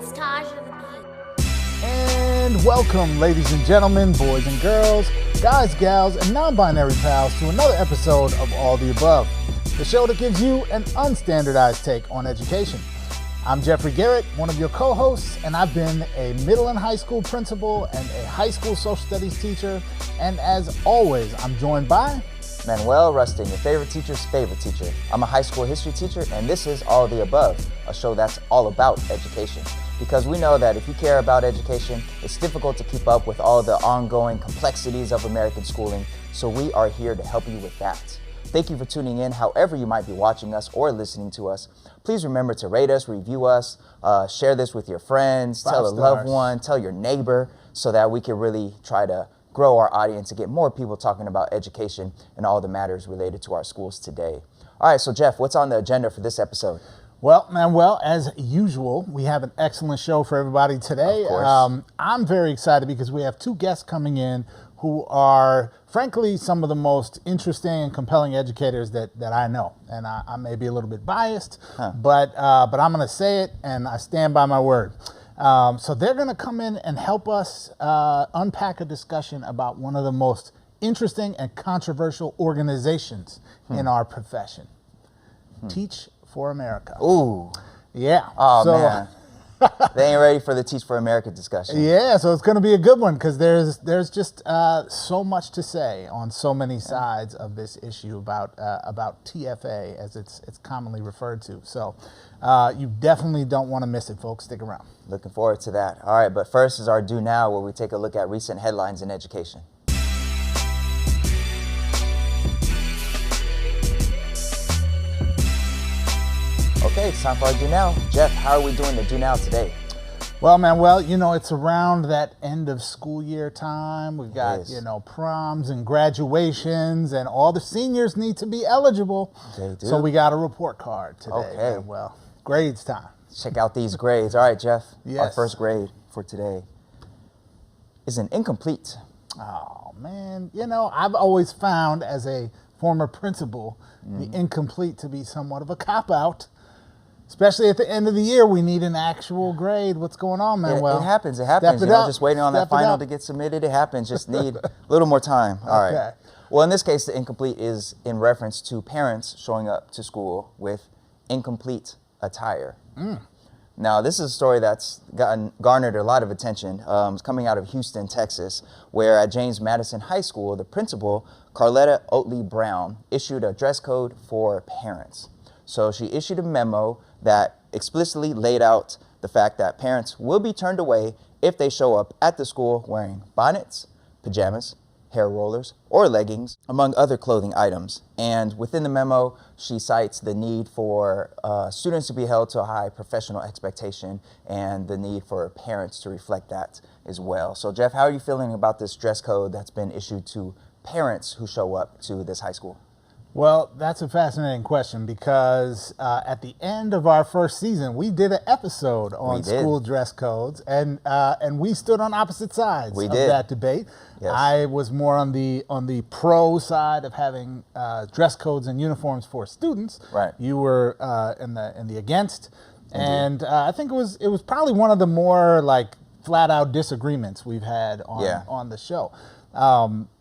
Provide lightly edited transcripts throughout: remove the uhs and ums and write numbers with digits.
It's Taj of the Beat. And welcome, ladies and gentlemen, boys and girls, guys, gals, and non-binary pals to another episode of All the Above, the show that gives you an unstandardized take on education. I'm Jeffrey Garrett, one of your co-hosts, and I've been a middle and high school principal and a high school social studies teacher. And as always, I'm joined by Manuel Rustin, your favorite teacher's favorite teacher. I'm a high school history teacher, and this is All the Above, a show that's all about education. Because we know that if you care about education, it's difficult to keep up with all the ongoing complexities of American schooling, so we are here to help you with that. Thank you for tuning in, however you might be watching us or listening to us. Please remember to rate us, review us, share this with your friends, tell a loved one, tell your neighbor, so that we can really try to grow our audience and get more people talking about education and all the matters related to our schools today. All right, so Jeff, what's on the agenda for this episode? Well, Manuel, as usual, we have an excellent show for everybody today. Of course. I'm very excited because we have two guests coming in who are, frankly, some of the most interesting and compelling educators that I know. And I may be a little bit biased, but I'm going to say it, and I stand by my word. So they're going to come in and help us unpack a discussion about one of the most interesting and controversial organizations in our profession. Teach for America. Ooh. Yeah. Oh, man. They ain't ready for the Teach for America discussion. Yeah, so it's going to be a good one because there's just so much to say on so many sides of this issue about TFA, as it's commonly referred to. So you definitely don't want to miss it, folks. Stick around. Looking forward to that. All right, but first is our Do Now, where we take a look at recent headlines in education. Okay, it's time for our Do Now. Jeff, how are we doing the Do Now today? Well, Manuel, it's around that end of school year time. We've got, proms and graduations, and all the seniors need to be eligible. They do. So we got a report card today. Okay. Well, grades time. Check out these grades. All right, Jeff. Yes. Our first grade for today is an incomplete. Oh, man. I've always found as a former principal the incomplete to be somewhat of a cop-out. Especially at the end of the year, we need an actual grade. What's going on, man? It happens. Just waiting on that final to get submitted. It happens. Just need a little more time. All right. Well, in this case, the incomplete is in reference to parents showing up to school with incomplete attire. Now, this is a story that's garnered a lot of attention. It's coming out of Houston, Texas, where at James Madison High School, the principal, Carletta Oatley Brown, issued a dress code for parents. So she issued a memo that explicitly laid out the fact that parents will be turned away if they show up at the school wearing bonnets, pajamas, hair rollers, or leggings, among other clothing items. And within the memo, she cites the need for students to be held to a high professional expectation and the need for parents to reflect that as well. So Jeff, how are you feeling about this dress code that's been issued to parents who show up to this high school? Well, that's a fascinating question because at the end of our first season, we did an episode on school dress codes, and we stood on opposite sides of that debate. Yes. I was more on the pro side of having dress codes and uniforms for students. Right. You were in the against, and I think it was probably one of the more like flat out disagreements we've had on the show.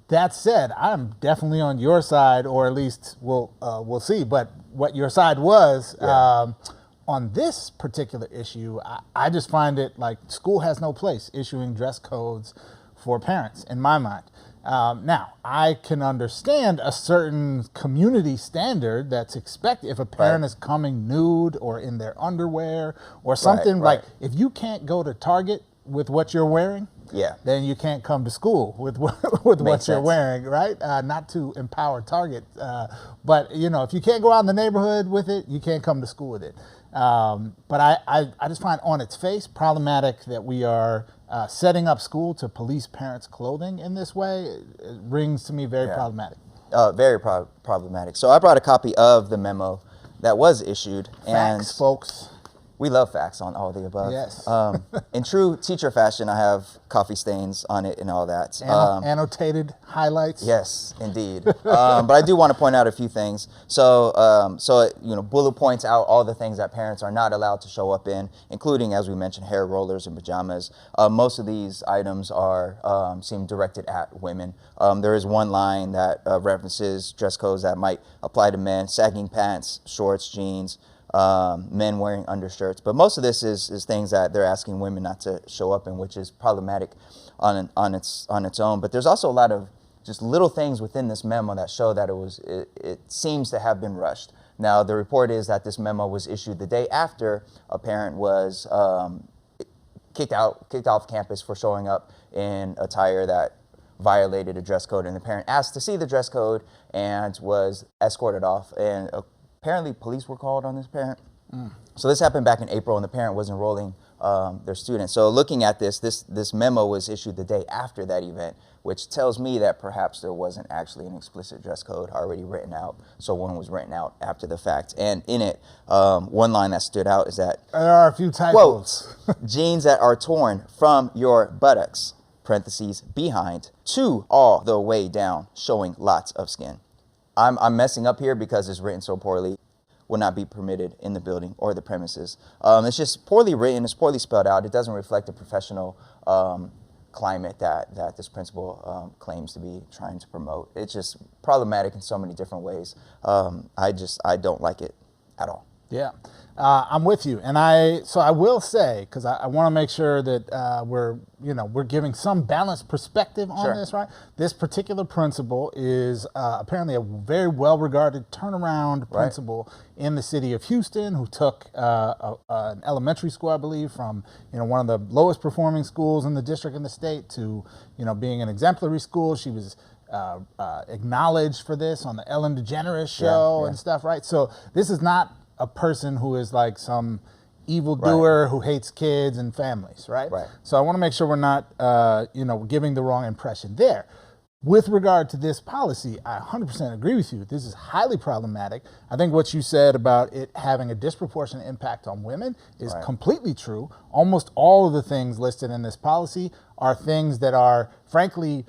That said, I'm definitely on your side, or at least we'll see. But what your side was on this particular issue, I just find it like school has no place issuing dress codes for parents, in my mind. Now, I can understand a certain community standard that's expected if a parent is coming nude or in their underwear or something like if you can't go to Target with what you're wearing, then you can't come to school with what you're wearing, right? Not to empower Target, but if you can't go out in the neighborhood with it, you can't come to school with it. But I just find on its face problematic that we are setting up school to police parents' clothing in this way. It rings to me very problematic. Very problematic. So I brought a copy of the memo that was issued. Facts, folks. We love facts on all the above. Yes. In true teacher fashion, I have coffee stains on it and all that. Annotated highlights. Yes, indeed. But I do want to point out a few things. So bullet points out all the things that parents are not allowed to show up in, including, as we mentioned, hair rollers and pajamas. Most of these items seem directed at women. There is one line that references dress codes that might apply to men: sagging pants, shorts, jeans. Men wearing undershirts, but most of this is things that they're asking women not to show up in, which is problematic on its own. But there's also a lot of just little things within this memo that show that it seems to have been rushed. Now, the report is that this memo was issued the day after a parent was kicked off campus for showing up in attire that violated a dress code, and the parent asked to see the dress code and was escorted off. And apparently, police were called on this parent. So this happened back in April, and the parent was enrolling their students. So looking at this memo was issued the day after that event, which tells me that perhaps there wasn't actually an explicit dress code already written out. So one was written out after the fact. And in it, one line that stood out is that there are a few typos. Quote, jeans that are torn from your buttocks, parentheses, behind, to all the way down, showing lots of skin. I'm messing up here because it's written so poorly. Will not be permitted in the building or the premises. It's just poorly written. It's poorly spelled out. It doesn't reflect the professional climate that this principal claims to be trying to promote. It's just problematic in so many different ways. I don't like it at all. Yeah, I'm with you, and I will say, because I want to make sure that we're giving some balanced perspective on this, right? This particular principal is apparently a very well-regarded turnaround principal in the city of Houston, who took an elementary school, I believe, from one of the lowest performing schools in the district in the state to being an exemplary school. She was acknowledged for this on the Ellen DeGeneres show and stuff, right? So this is not a person who is like some evildoer who hates kids and families, right? So I want to make sure we're not, giving the wrong impression there. With regard to this policy, I 100% agree with you. This is highly problematic. I think what you said about it having a disproportionate impact on women is completely true. Almost all of the things listed in this policy are things that are, frankly,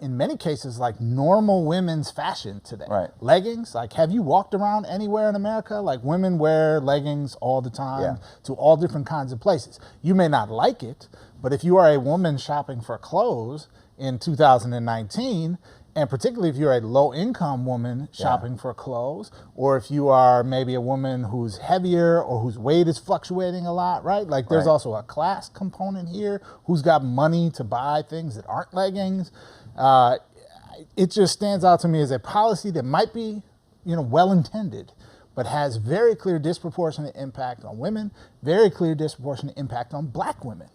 in many cases, like normal women's fashion today. Leggings, like, have you walked around anywhere in America? Like, women wear leggings all the time to all different kinds of places. You may not like it, but if you are a woman shopping for clothes in 2019, and particularly if you're a low-income woman shopping for clothes, or if you are maybe a woman who's heavier or whose weight is fluctuating a lot, right? Like, there's also a class component here. Who's got money to buy things that aren't leggings? It just stands out to me as a policy that might be, well-intended, but has very clear disproportionate impact on women, very clear disproportionate impact on black women.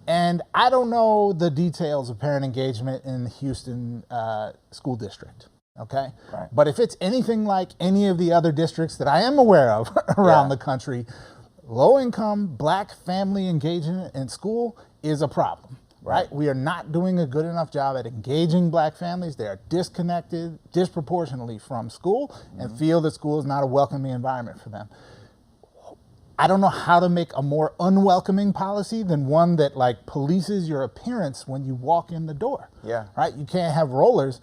And I don't know the details of parent engagement in the Houston school district, okay? But if it's anything like any of the other districts that I am aware of around the country, low-income black family engagement in school is a problem. We are not doing a good enough job at engaging black families. They are disconnected disproportionately from school and feel that school is not a welcoming environment for them. I don't know how to make a more unwelcoming policy than one that like polices your appearance when you walk in the door. You can't have rollers.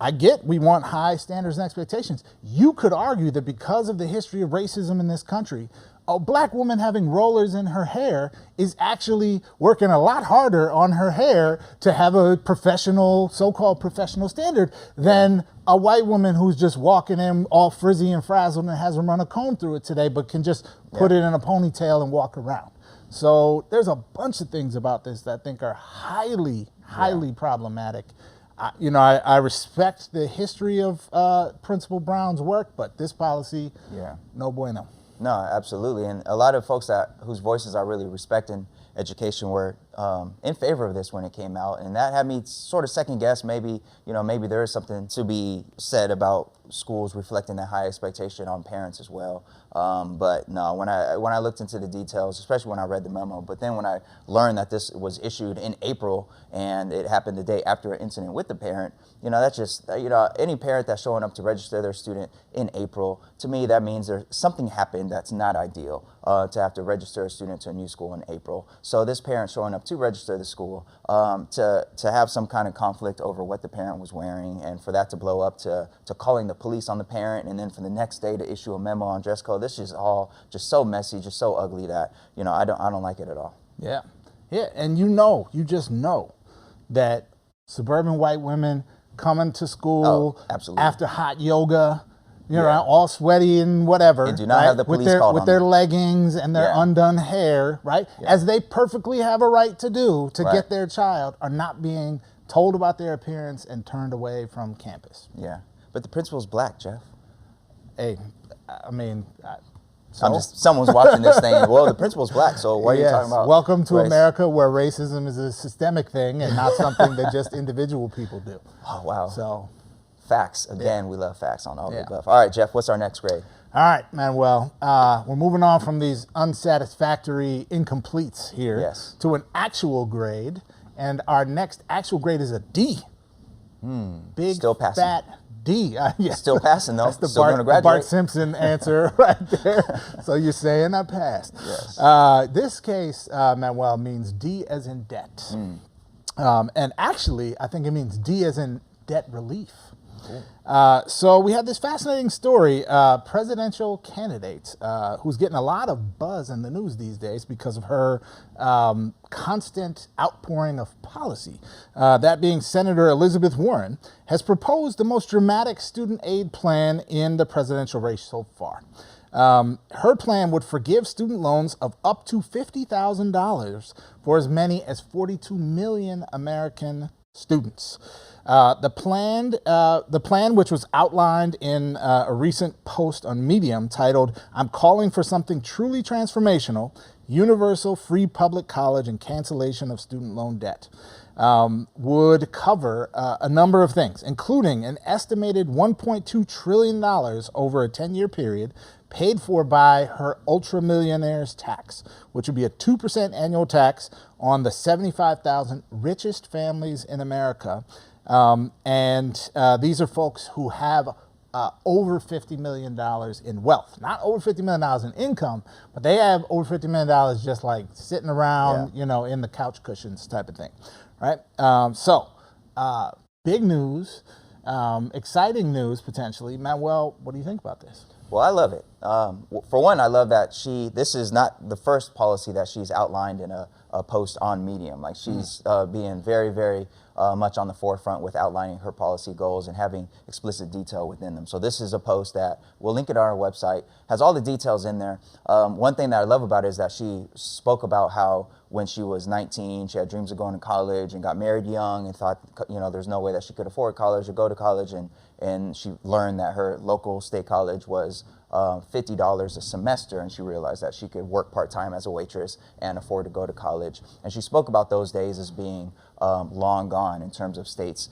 I get we want high standards and expectations. You could argue that because of the history of racism in this country, a black woman having rollers in her hair is actually working a lot harder on her hair to have a professional, so-called professional standard than a white woman who's just walking in all frizzy and frazzled and hasn't run a comb through it today, but can just put it in a ponytail and walk around. So there's a bunch of things about this that I think are highly problematic. I respect the history of Principal Brown's work, but this policy, no bueno. No, absolutely. And a lot of folks whose voices I really respect in education were in favor of this when it came out, and that had me sort of second guess. Maybe maybe there is something to be said about schools reflecting that high expectation on parents as well. But no, when I looked into the details, especially when I read the memo, but then when I learned that this was issued in April and it happened the day after an incident with the parent, that's just, any parent that's showing up to register their student in April, to me, that means there's something happened that's not ideal to have to register a student to a new school in April. So this parent showing up to register the school, to have some kind of conflict over what the parent was wearing, and for that to blow up to calling the police on the parent, and then for the next day to issue a memo on dress code. This is all just so messy, just so ugly that I don't like it at all. Yeah, and you just know that suburban white women coming to school after hot yoga, all sweaty and whatever, and do not have the police with their leggings and their undone hair, right? Yeah. As they perfectly have a right to do to get their child, are not being told about their appearance and turned away from campus. Yeah, but the principal's black, Jeff. Hey, I mean, someone's watching this thing. Well, the principal's black, so what are you talking about? Welcome to race? America, where racism is a systemic thing and not something that just individual people do. Oh, wow. So, facts. Again, we love facts on all the above. All right, Jeff, what's our next grade? All right, Manuel. We're moving on from these unsatisfactory incompletes here to an actual grade. And our next actual grade is a D. Big, still passing. Fat D. Still passing, though. That's the still going to graduate. Bart Simpson answer right there. So you're saying I passed. Yes. This case, Manuel, means D as in debt. And actually, I think it means D as in debt relief. So we have this fascinating story, presidential candidate who's getting a lot of buzz in the news these days because of her constant outpouring of policy. That being Senator Elizabeth Warren, has proposed the most dramatic student aid plan in the presidential race so far. Her plan would forgive student loans of up to $50,000 for as many as 42 million American students. The plan, which was outlined in a recent post on Medium titled, "I'm calling for something truly transformational, universal free public college and cancellation of student loan debt," would cover a number of things, including an estimated $1.2 trillion over a 10-year period, paid for by her ultra-millionaires tax, which would be a 2% annual tax on the 75,000 richest families in America. These are folks who have over $50 million in wealth. Not over $50 million in income, but they have over $50 million just like sitting around, in the couch cushions type of thing, right? Big news, exciting news potentially. Manuel, what do you think about this? Well, I love it. For one, I love that this is not the first policy that she's outlined in a post on Medium. Like, she's being very, very much on the forefront with outlining her policy goals and having explicit detail within them. So this is a post that we'll link it on our website, has all the details in there. One thing that I love about it is that she spoke about how when she was 19, she had dreams of going to college and got married young and thought, there's no way that she could afford college or go to college. And she learned that her local state college was $50 a semester, and she realized that she could work part-time as a waitress and afford to go to college. And she spoke about those days as being long gone in terms of states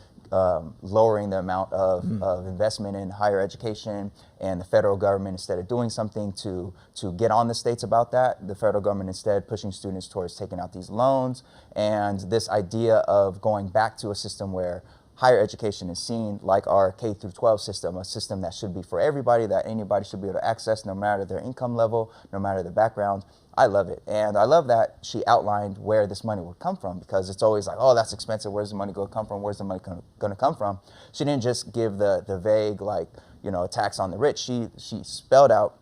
lowering the amount of investment in higher education, and the federal government, instead of doing something to get on the states about that, the federal government instead pushing students towards taking out these loans. And this idea of going back to a system where higher education is seen like our K through 12 system, a system that should be for everybody, that anybody should be able to access no matter their income level, no matter their background. I love it. And I love that she outlined where this money would come from, because it's always like, oh, that's expensive. Where's the money going to come from? Where's the money going to come from? She didn't just give the vague, a tax on the rich. She spelled out,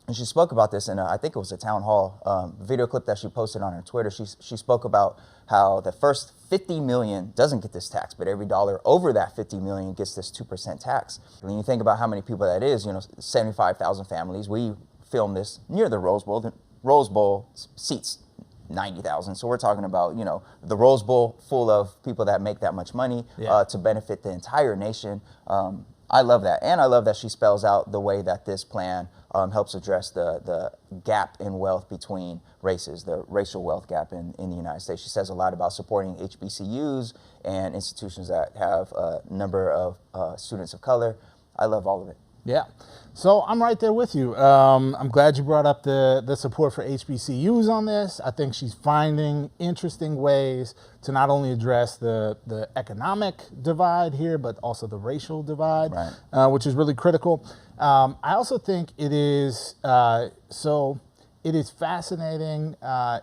and she spoke about this in I think it was a town hall video clip that she posted on her Twitter. She spoke about how the first 50 million doesn't get this tax, but every dollar over that 50 million gets this 2% tax. When you think about how many people that is, 75,000 families. We filmed this near the Rose Bowl. The Rose Bowl seats 90,000. So we're talking about, the Rose Bowl full of people that make that much money to benefit the entire nation. I love that. And I love that she spells out the way that this plan helps address the gap in wealth between races, the racial wealth gap in the United States. She says a lot about supporting HBCUs and institutions that have a number of students of color. I love all of it. Yeah. So I'm right there with you. I'm glad you brought up the support for HBCUs on this. I think she's finding interesting ways to not only address the economic divide here, but also the racial divide, right. Which is really critical. I also think it is it is fascinating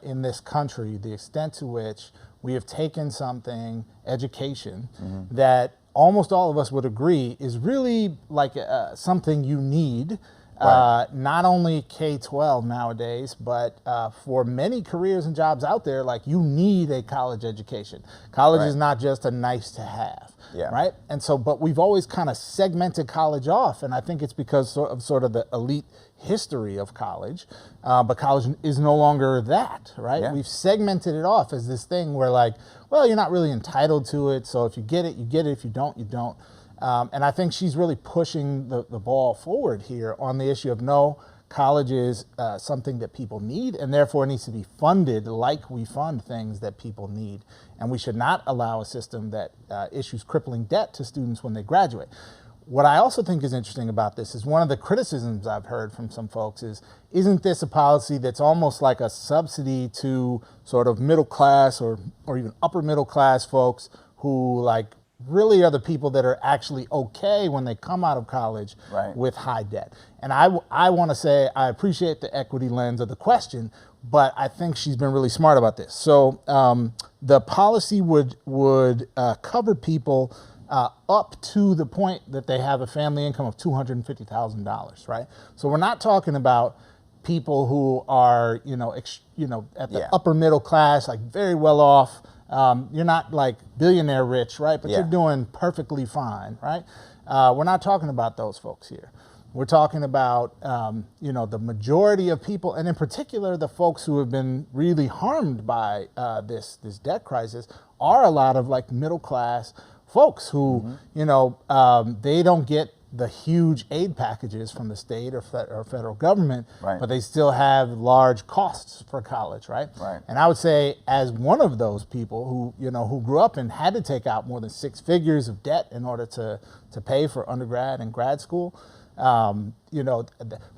in this country the extent to which we have taken something, education, mm-hmm. that almost all of us would agree is really like something you need, right. Not only K-12 nowadays, but for many careers and jobs out there, like you need a college education. College right. is not just a nice to have, yeah. right? And so, but we've always kind of segmented college off, and I think it's because of sort of the elite history of college, but college is no longer that, right? Yeah. We've segmented it off as this thing where like, well, you're not really entitled to it, so if you get it, you get it. If you don't, you don't. And I think she's really pushing the ball forward here on the issue of no, college is something that people need, and therefore needs to be funded like we fund things that people need. And we should not allow a system that issues crippling debt to students when they graduate. What I also think is interesting about this is one of the criticisms I've heard from some folks is, isn't this a policy that's almost like a subsidy to sort of middle class or even upper middle class folks who like really are the people that are actually okay when they come out of college right. with high debt? And I want to say I appreciate the equity lens of the question, but I think she's been really smart about this. So the policy would cover people up to the point that they have a family income of $250,000, right? So we're not talking about people who are, at the yeah. upper middle class, like very well off. You're not like billionaire rich, right? But yeah. you're doing perfectly fine, right? We're not talking about those folks here. We're talking about, the majority of people, and in particular, the folks who have been really harmed by this debt crisis are a lot of like middle class folks who, mm-hmm. They don't get the huge aid packages from the state or federal government, right. but they still have large costs for college, right? Right. And I would say, as one of those people who grew up and had to take out more than 6 figures of debt in order to pay for undergrad and grad school,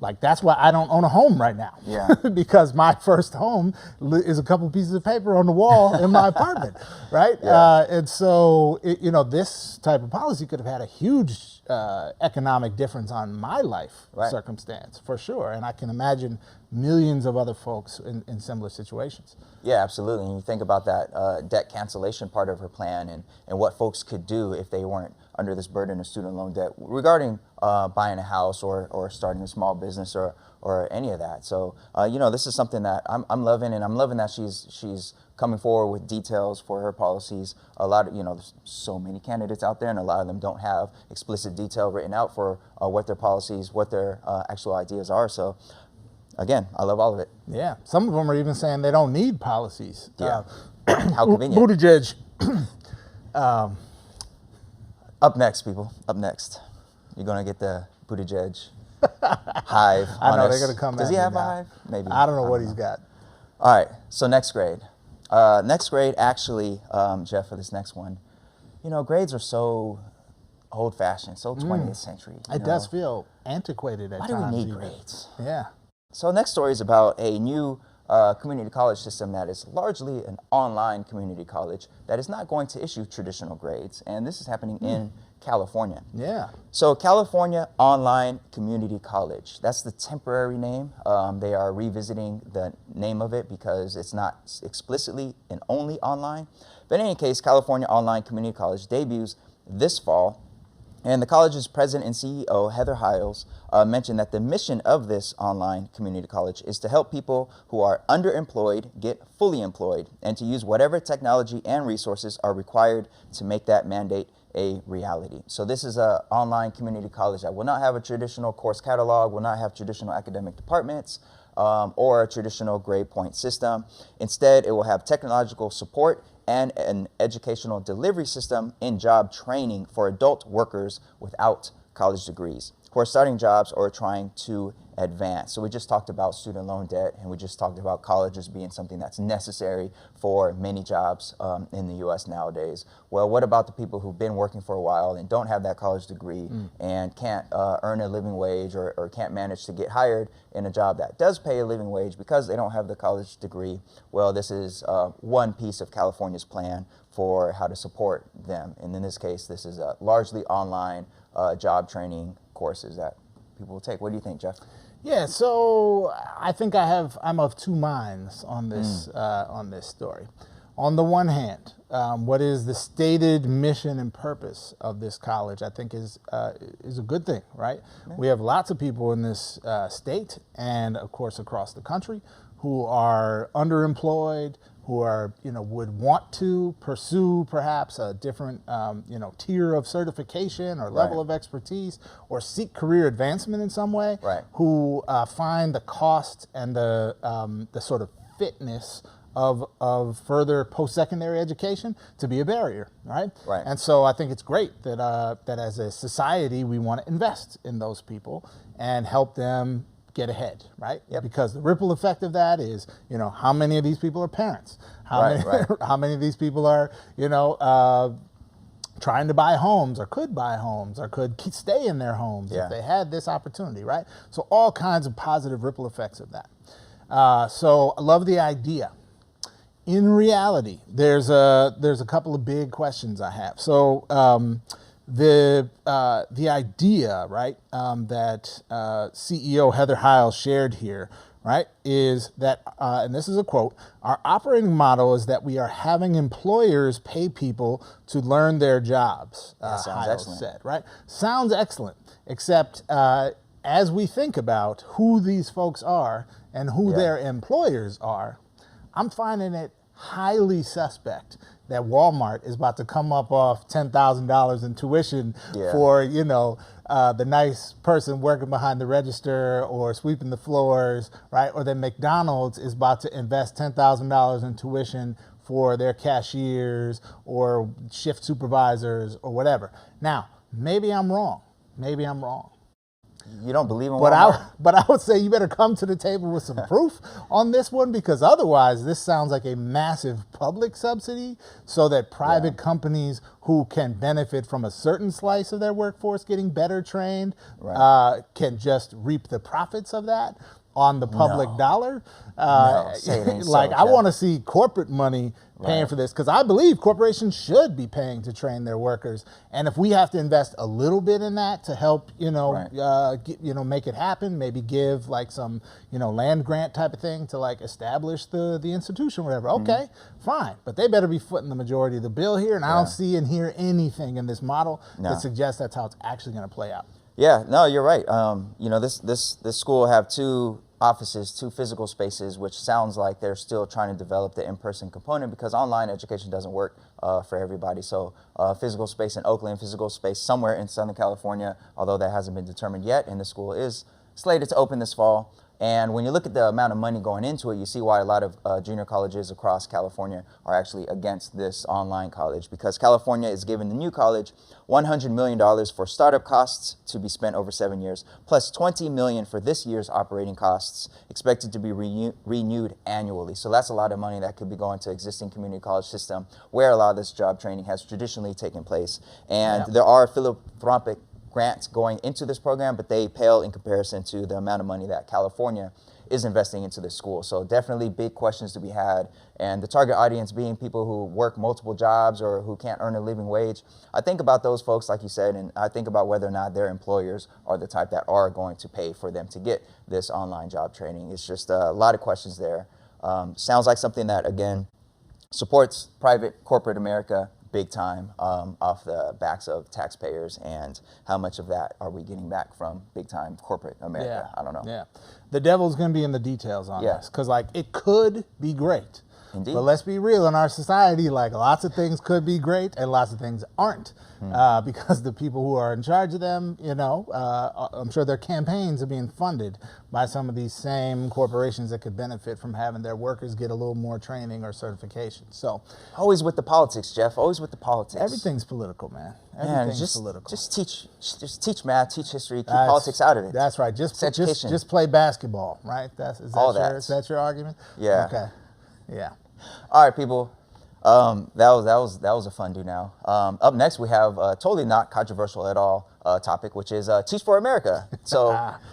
like that's why I don't own a home right now. Yeah. Because my first home is a couple pieces of paper on the wall in my apartment, right? Yeah. And so, this type of policy could have had a huge economic difference on my life right. circumstance, for sure. And I can imagine millions of other folks in similar situations. Yeah, absolutely. And you think about that debt cancellation part of her plan and what folks could do if they weren't under this burden of student loan debt regarding buying a house or starting a small business or any of that. So, this is something that I'm loving, and I'm loving that she's coming forward with details for her policies. A lot of, there's so many candidates out there, and a lot of them don't have explicit detail written out for what their policies, what their actual ideas are. So, again, I love all of it. Yeah, some of them are even saying they don't need policies. Yeah, how convenient. Buttigieg. Up next, people. Up next, you're gonna get the Buttigieg hive. I know they're gonna come. Does he have a hive? Maybe. I don't know what he's got. All right. So next grade. Next grade, actually, Jeff, for this next one, grades are so old-fashioned, so 20th century. It does feel antiquated at times. Why do we need grades? Yeah. So next story is about a new community college system that is largely an online community college that is not going to issue traditional grades. And this is happening in California. Yeah. So California Online Community College, that's the temporary name. They are revisiting the name of it because it's not explicitly and only online. But in any case, California Online Community College debuts this fall. And the college's president and CEO, Heather Hiles, mentioned that the mission of this online community college is to help people who are underemployed get fully employed and to use whatever technology and resources are required to make that mandate a reality. So this is an online community college that will not have a traditional course catalog, will not have traditional academic departments, or a traditional grade point system. Instead, it will have technological support and an educational delivery system in job training for adult workers without college degrees. who are starting jobs or trying to advance. So we just talked about student loan debt, and we just talked about colleges being something that's necessary for many jobs in the U.S. nowadays. Well, what about the people who've been working for a while and don't have that college degree and can't earn a living wage or can't manage to get hired in a job that does pay a living wage because they don't have the college degree? Well, this is one piece of California's plan for how to support them. And in this case, this is largely online job training courses that people will take. What do you think, Jeff? Yeah, so I think I'm of two minds on this story. On the one hand, what is the stated mission and purpose of this college, I think is a good thing, right? Yeah. We have lots of people in this state and, of course, across the country who are underemployed, who are, would want to pursue perhaps a different, tier of certification or level of expertise or seek career advancement in some way, who find the cost and the sort of fitness of further post-secondary education to be a barrier, right? And so I think it's great that that as a society we want to invest in those people and help them get ahead, right? Because the ripple effect of that is, how many of these people are parents? How many of these people are, trying to buy homes or could buy homes or could stay in their homes if they had this opportunity, right? So all kinds of positive ripple effects of that. So I love the idea. In reality, there's a couple of big questions I have. So the idea, right, that CEO Heather Hiles shared here, right, is that, and this is a quote, "Our operating model is that we are having employers pay people to learn their jobs," Hiles said, right? Sounds excellent, except as we think about who these folks are and who their employers are, I'm finding it highly suspect that Walmart is about to come up off $10,000 in tuition for, the nice person working behind the register or sweeping the floors, right? Or that McDonald's is about to invest $10,000 in tuition for their cashiers or shift supervisors or whatever. Now, maybe I'm wrong. You don't believe in Walmart? But I would say you better come to the table with some proof on this one, because otherwise this sounds like a massive public subsidy so that private companies who can benefit from a certain slice of their workforce getting better trained can just reap the profits of that on the public dollar. I want to see corporate money paying for this, because I believe corporations should be paying to train their workers. And if we have to invest a little bit in that to help, make it happen, maybe give like some, land grant type of thing to like establish the institution, whatever. Okay, fine. But they better be footing the majority of the bill here. And I don't see and hear anything in this model that suggests that's how it's actually going to play out. Yeah, no, you're right. This school have two offices, two physical spaces, which sounds like they're still trying to develop the in-person component, because online education doesn't work for everybody. So physical space in Oakland, physical space somewhere in Southern California, although that hasn't been determined yet, and the school is slated to open this fall. And when you look at the amount of money going into it, you see why a lot of junior colleges across California are actually against this online college, because California is giving the new college $100 million for startup costs to be spent over 7 years, plus $20 million for this year's operating costs, expected to be renewed annually. So that's a lot of money that could be going to existing community college system where a lot of this job training has traditionally taken place. And there are philanthropic grants going into this program, but they pale in comparison to the amount of money that California is investing into this school. So definitely big questions to be had. And the target audience being people who work multiple jobs or who can't earn a living wage. I think about those folks, like you said, and I think about whether or not their employers are the type that are going to pay for them to get this online job training. It's just a lot of questions there. Sounds like something that, again, supports private corporate America big time, off the backs of taxpayers, and how much of that are we getting back from big time corporate America? I don't know. The devil's going to be in the details on this, because like it could be great, Indeed. But let's be real, in our society, like lots of things could be great and lots of things aren't. Because the people who are in charge of them, I'm sure their campaigns are being funded by some of these same corporations that could benefit from having their workers get a little more training or certification. So always with the politics, Jeff. Always with the politics. Everything's political, man. Everything's political. Just teach math, teach history, keep politics out of it. That's right. Just play basketball, right? Is that your argument? Yeah. Okay. Yeah. All right, people. That was a fun do now. Up next, we have a totally not controversial at all topic, which is Teach for America. So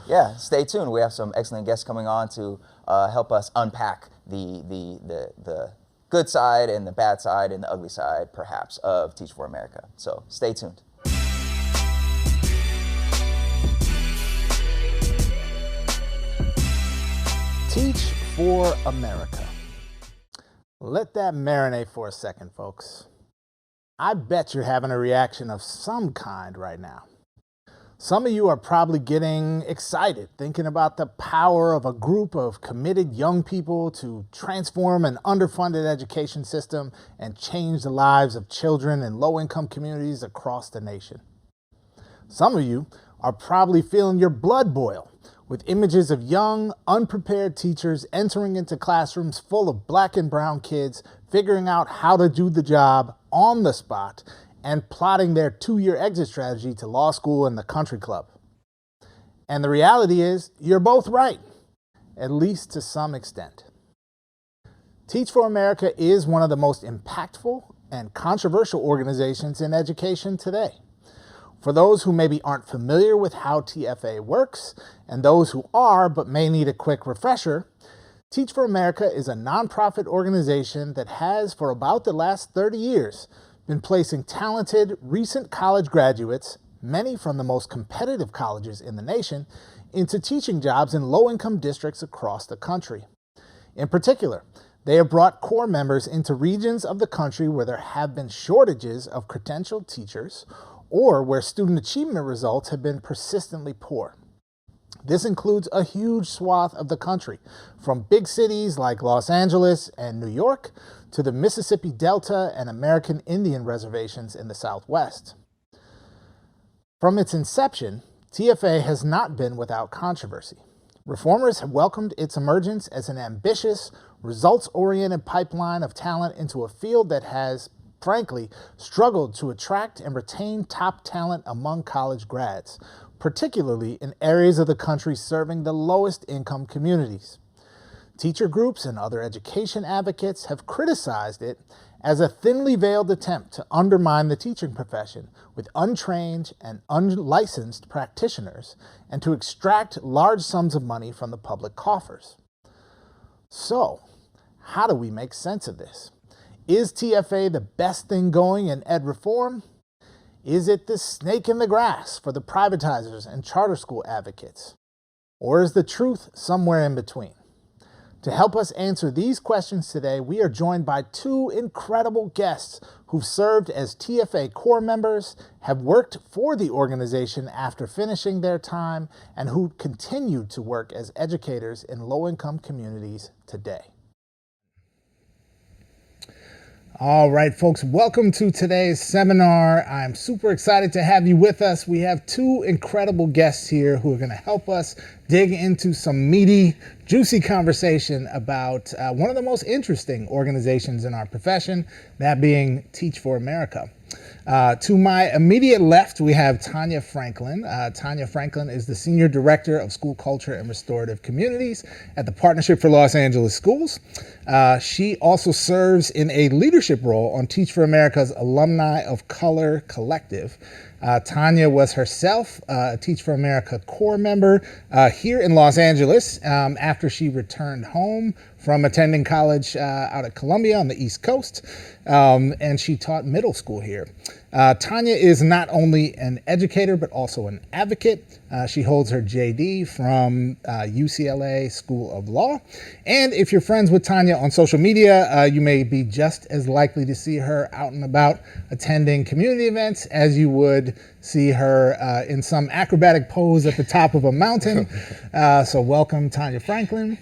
yeah, stay tuned. We have some excellent guests coming on to help us unpack the good side and the bad side and the ugly side, perhaps, of Teach for America. So stay tuned. Teach for America. Let that marinate for a second, folks. I bet you're having a reaction of some kind right now. Some of you are probably getting excited, thinking about the power of a group of committed young people to transform an underfunded education system and change the lives of children in low-income communities across the nation. Some of you are probably feeling your blood boil with images of young, unprepared teachers entering into classrooms full of black and brown kids, figuring out how to do the job on the spot, and plotting their 2-year exit strategy to law school and the country club. And the reality is, you're both right, at least to some extent. Teach for America is one of the most impactful and controversial organizations in education today. For those who maybe aren't familiar with how TFA works, and those who are but may need a quick refresher, Teach for America is a nonprofit organization that has, for about the last 30 years, been placing talented, recent college graduates, many from the most competitive colleges in the nation, into teaching jobs in low-income districts across the country. In particular, they have brought core members into regions of the country where there have been shortages of credentialed teachers or where student achievement results have been persistently poor. This includes a huge swath of the country, from big cities like Los Angeles and New York to the Mississippi Delta and American Indian reservations in the Southwest. From its inception, TFA has not been without controversy. Reformers have welcomed its emergence as an ambitious, results-oriented pipeline of talent into a field that has, frankly, struggled to attract and retain top talent among college grads, particularly in areas of the country serving the lowest income communities. Teacher groups and other education advocates have criticized it as a thinly veiled attempt to undermine the teaching profession with untrained and unlicensed practitioners and to extract large sums of money from the public coffers. So, how do we make sense of this? Is TFA the best thing going in ed reform? Is it the snake in the grass for the privatizers and charter school advocates? Or is the truth somewhere in between? To help us answer these questions today, we are joined by two incredible guests who've served as TFA core members, have worked for the organization after finishing their time, and who continue to work as educators in low-income communities today. All right, folks, welcome to today's seminar. I'm super excited to have you with us. We have two incredible guests here who are going to help us dig into some meaty, juicy conversation about one of the most interesting organizations in our profession, that being Teach for America. To my immediate left, we have Tanya Franklin. Tanya Franklin is the Senior Director of School Culture and Restorative Communities at the Partnership for Los Angeles Schools. She also serves in a leadership role on Teach for America's Alumni of Color Collective. Tanya was herself a Teach for America core member here in Los Angeles after she returned home from attending college out at Columbia on the East Coast, and she taught middle school here. Tanya is not only an educator, but also an advocate. She holds her JD from UCLA School of Law. And if you're friends with Tanya on social media, you may be just as likely to see her out and about attending community events as you would see her in some acrobatic pose at the top of a mountain. So welcome, Tanya Franklin.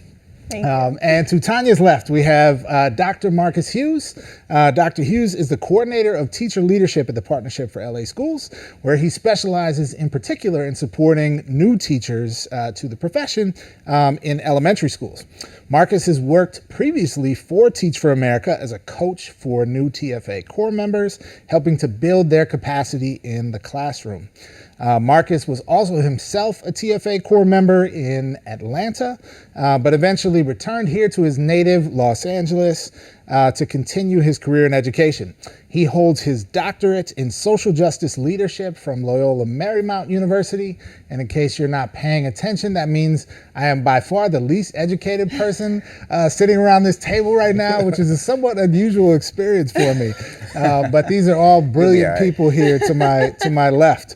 Thank you. And to Tanya's left, we have Dr. Marcus Hughes. Dr. Hughes is the coordinator of teacher leadership at the Partnership for LA Schools, where he specializes in particular in supporting new teachers to the profession in elementary schools. Marcus has worked previously for Teach for America as a coach for new TFA core members, helping to build their capacity in the classroom. Marcus was also himself a TFA core member in Atlanta, but eventually returned here to his native Los Angeles to continue his career in education. He holds his doctorate in social justice leadership from Loyola Marymount University. And in case you're not paying attention, that means I am by far the least educated person sitting around this table right now, which is a somewhat unusual experience for me. But these are all brilliant people here to my left.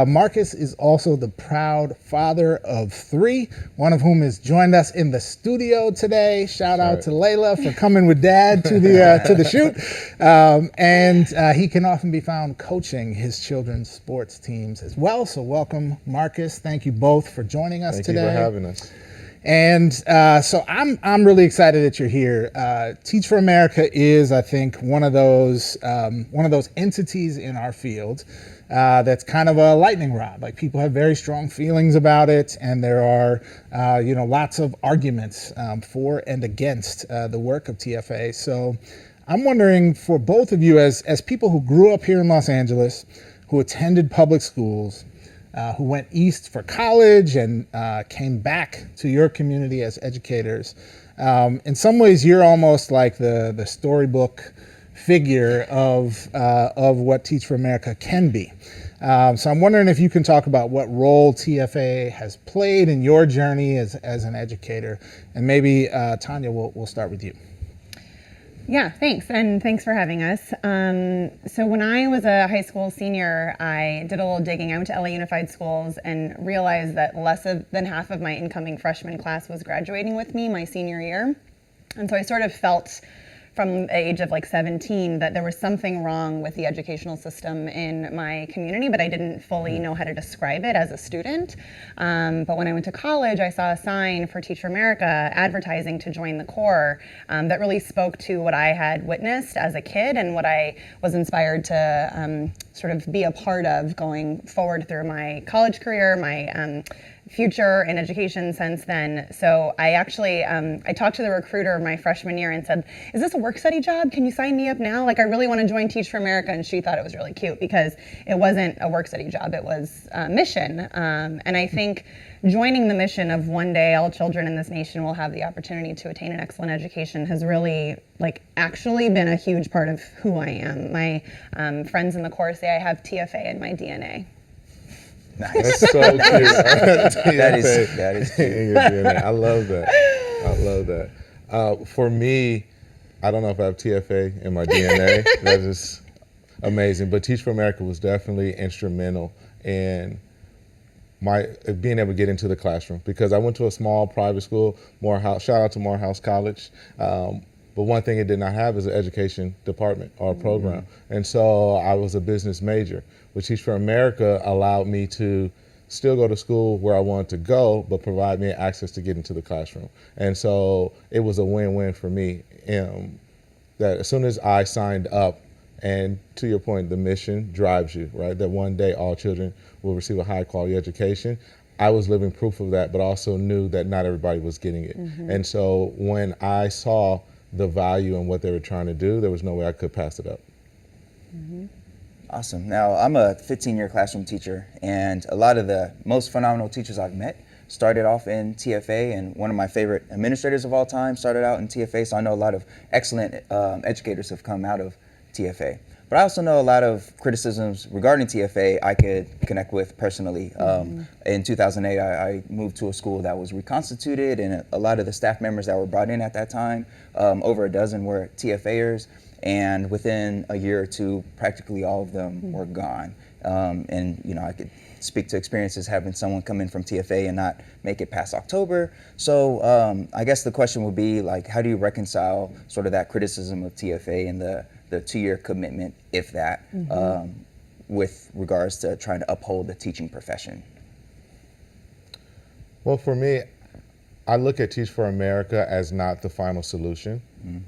Marcus is also the proud father of 3, one of whom has joined us in the studio today. Shout out to Layla for coming with Dad to the shoot. He can often be found coaching his children's sports teams as well. So welcome, Marcus. Thank you both for joining us today. Thank you for having us. And so I'm really excited that you're here. Teach for America is, I think, one of those entities in our field that's kind of a lightning rod. Like, people have very strong feelings about it, and there are lots of arguments for and against the work of TFA. So I'm wondering, for both of you, as people who grew up here in Los Angeles, who attended public schools, who went east for college and came back to your community as educators. In some ways, you're almost like the storybook figure of what Teach for America can be. So I'm wondering if you can talk about what role TFA has played in your journey as an educator. And maybe, Tanya, we'll start with you. Yeah, thanks. And thanks for having us. So when I was a high school senior, I did a little digging. I went to LA Unified Schools and realized that less than half of my incoming freshman class was graduating with me my senior year. And so I sort of felt from the age of like 17 that there was something wrong with the educational system in my community, but I didn't fully know how to describe it as a student. But when I went to college, I saw a sign for Teach for America advertising to join the Corps that really spoke to what I had witnessed as a kid and what I was inspired to sort of be a part of going forward through my college career, my future in education since then. So I actually, I talked to the recruiter my freshman year and said, is this a work study job? Can you sign me up now? Like, I really want to join Teach for America. And she thought it was really cute because it wasn't a work study job, it was a mission. And I think joining the mission of one day all children in this nation will have the opportunity to attain an excellent education has really actually been a huge part of who I am. My friends in the Corps say I have TFA in my DNA. Nice. That's so cute. that is cute. In your DNA. I love that. For me, I don't know if I have TFA in my DNA. That is amazing. But Teach for America was definitely instrumental in my being able to get into the classroom, because I went to a small private school, Morehouse. Shout out to Morehouse College. But one thing it did not have is an education department or a program. And so I was a business major, which Teach for America allowed me to still go to school where I wanted to go, but provide me access to get into the classroom. And so it was a win-win for me. That as soon as I signed up, and to your point, the mission drives you, right? That one day all children will receive a high quality education. I was living proof of that, but also knew that not everybody was getting it. And so when I saw the value in what they were trying to do, there was no way I could pass it up. Awesome. Now, I'm a 15-year classroom teacher, and a lot of the most phenomenal teachers I've met started off in TFA, and one of my favorite administrators of all time started out in TFA, so I know a lot of excellent educators have come out of TFA. But I also know a lot of criticisms regarding TFA I could connect with personally. In 2008, I moved to a school that was reconstituted, and a lot of the staff members that were brought in at that time, over a dozen were TFAers, and within a year or two, practically all of them were gone. And I could speak to experiences having someone come in from TFA and not make it past October. So I guess the question would be, how do you reconcile sort of that criticism of TFA and the 2-year commitment, if that, with regards to trying to uphold the teaching profession? Well, for me, I look at Teach for America as not the final solution.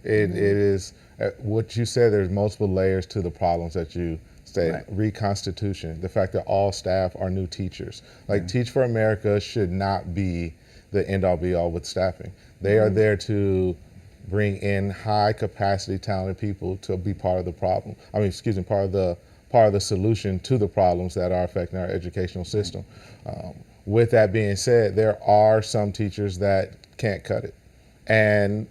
It is what you said. There's multiple layers to the problems that you say. Right. Reconstitution, the fact that all staff are new teachers. Like Teach for America should not be the end all be all with staffing. They are there to bring in high capacity, talented people to be part of the problem. Part of the solution to the problems that are affecting our educational system. With that being said, there are some teachers that can't cut it. And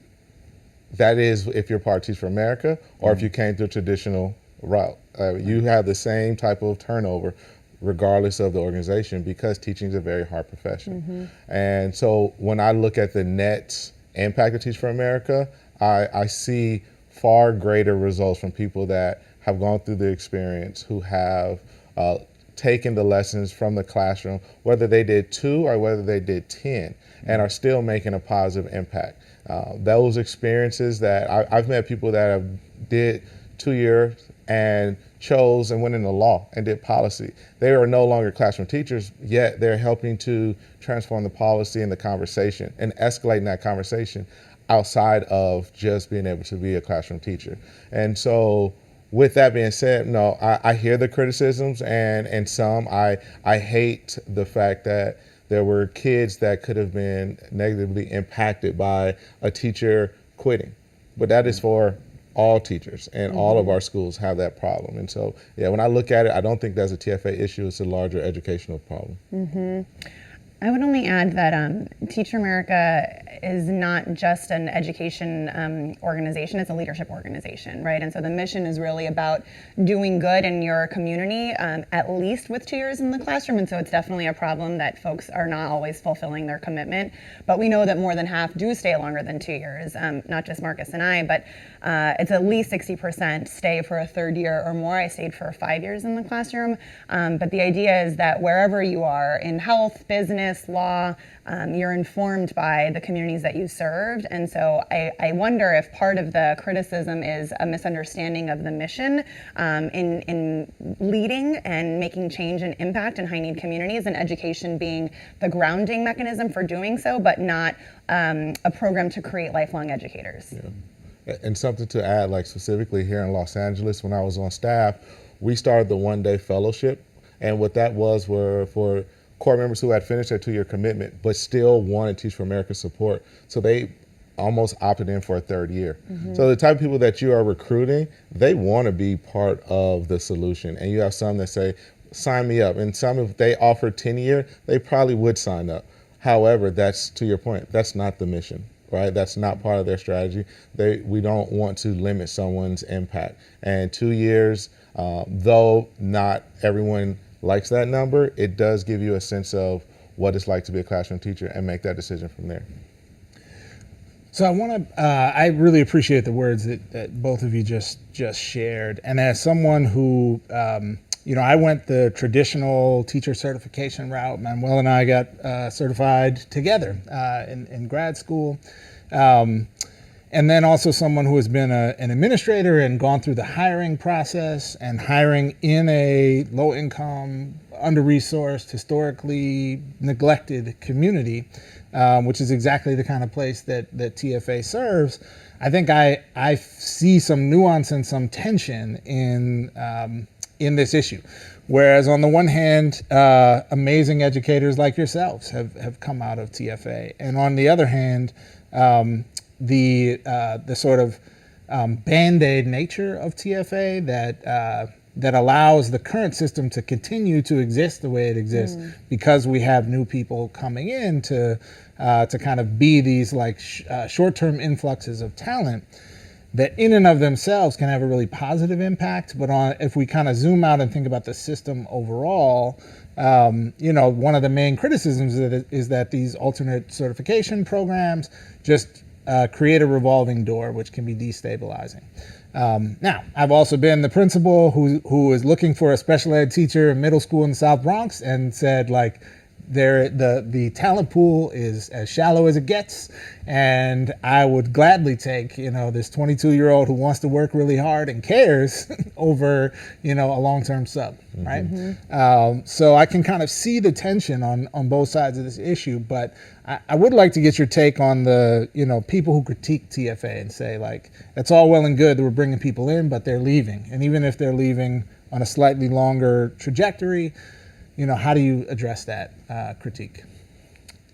that is if you're part of Teach for America or if you came through a traditional route. You have the same type of turnover regardless of the organization because teaching is a very hard profession. And so when I look at the net impact of Teach for America, I see far greater results from people that have gone through the experience, who have taken the lessons from the classroom, whether they did 2 or whether they did 10, and are still making a positive impact. Those experiences that I've met people that have did 2 years and chose and went into law and did policy. They are no longer classroom teachers, yet they're helping to transform the policy and the conversation and escalating that conversation outside of just being able to be a classroom teacher. And so with that being said, no, I hear the criticisms and some. I hate the fact that there were kids that could have been negatively impacted by a teacher quitting. But that is for all teachers, and all of our schools have that problem. And so, yeah, when I look at it, I don't think that's a TFA issue. It's a larger educational problem. I would only add that Teach for America is not just an education organization, it's a leadership organization, right? And so the mission is really about doing good in your community, at least with 2 years in the classroom. And so it's definitely a problem that folks are not always fulfilling their commitment. But we know that more than half do stay longer than 2 years, not just Marcus and I, but it's at least 60% stay for a third year or more. I stayed for 5 years in the classroom. But the idea is that wherever you are in health, business, law, you're informed by the communities that you served. And so I wonder if part of the criticism is a misunderstanding of the mission in leading and making change and impact in high-need communities, and education being the grounding mechanism for doing so, but not a program to create lifelong educators. Yeah. And something to add, like specifically here in Los Angeles, when I was on staff, we started the one-day fellowship. And what that was were for core members who had finished their 2-year commitment but still wanted Teach for America support. So they almost opted in for a third year. So the type of people that you are recruiting, they want to be part of the solution. And you have some that say, sign me up. And some, if they offer 10-year, they probably would sign up. However, that's, to your point, that's not the mission, right? That's not part of their strategy. We don't want to limit someone's impact. And 2 years, though not everyone likes that number, it does give you a sense of what it's like to be a classroom teacher and make that decision from there. So I really appreciate the words that both of you just shared. And as someone who, I went the traditional teacher certification route. Manuel and I got certified together in grad school. And then also someone who has been an administrator and gone through the hiring process and hiring in a low-income, under-resourced, historically neglected community, which is exactly the kind of place that TFA serves. I think I see some nuance and some tension in this issue. Whereas on the one hand, amazing educators like yourselves have come out of TFA. And on the other hand, the sort of Band-Aid nature of TFA that allows the current system to continue to exist the way it exists because we have new people coming in to kind of be these like short-term influxes of talent that in and of themselves can have a really positive impact. But if we kind of zoom out and think about the system overall, one of the main criticisms is that these alternate certification programs just create a revolving door, which can be destabilizing. Now, I've also been the principal who is looking for a special ed teacher in middle school in the South Bronx and said, like, the talent pool is as shallow as it gets, and I would gladly take this 22-year-old who wants to work really hard and cares over a long-term sub, right? So I can kind of see the tension on both sides of this issue, but I would like to get your take on the people who critique TFA and say, like, it's all well and good that we're bringing people in, but they're leaving, and even if they're leaving on a slightly longer trajectory, how do you address that critique?